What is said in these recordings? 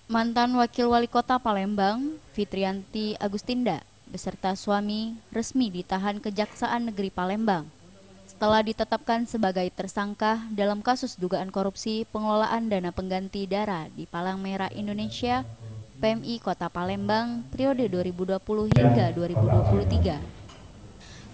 Mantan Wakil Wali Kota Palembang, Fitriyanti Agustinda, beserta suami resmi ditahan Kejaksaan Negeri Palembang setelah ditetapkan sebagai tersangka dalam kasus dugaan korupsi pengelolaan dana pengganti darah di Palang Merah Indonesia PMI Kota Palembang periode 2020 hingga 2023.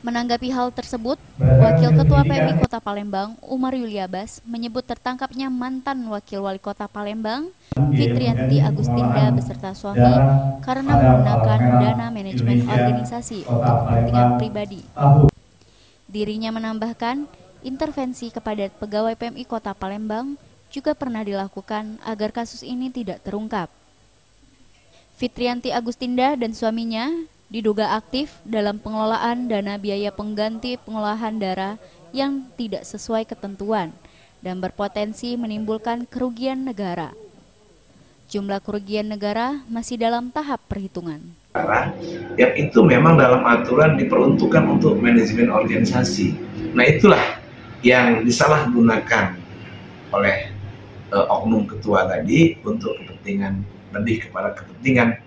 Menanggapi hal tersebut, Wakil Ketua PMI Kota Palembang, Umar Yuliabas, menyebut tertangkapnya mantan Wakil Wali Kota Palembang, Fitriyanti Agustinda beserta suami karena menggunakan dana manajemen organisasi untuk kepentingan pribadi. Dirinya menambahkan, intervensi kepada pegawai PMI Kota Palembang juga pernah dilakukan agar kasus ini tidak terungkap. Fitriyanti Agustinda dan suaminya diduga aktif dalam pengelolaan dana biaya pengganti pengolahan darah yang tidak sesuai ketentuan dan berpotensi menimbulkan kerugian negara. Jumlah kerugian negara masih dalam tahap perhitungan. Yang itu memang dalam aturan diperuntukkan untuk manajemen organisasi. Nah, itulah yang disalahgunakan oleh oknum ketua tadi untuk kepentingan, lebih kepada kepentingan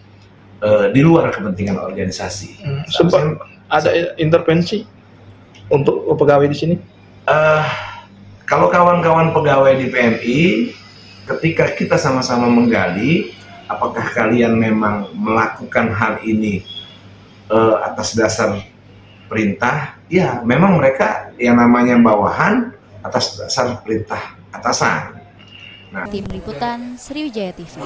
di luar kepentingan organisasi. Sempat ada intervensi untuk pegawai di sini? Kalau kawan-kawan pegawai di PMI, ketika kita sama-sama menggali, apakah kalian memang melakukan hal ini atas dasar perintah? Ya, memang mereka yang namanya bawahan atas dasar perintah atasan. Tim Liputan Sriwijaya TV.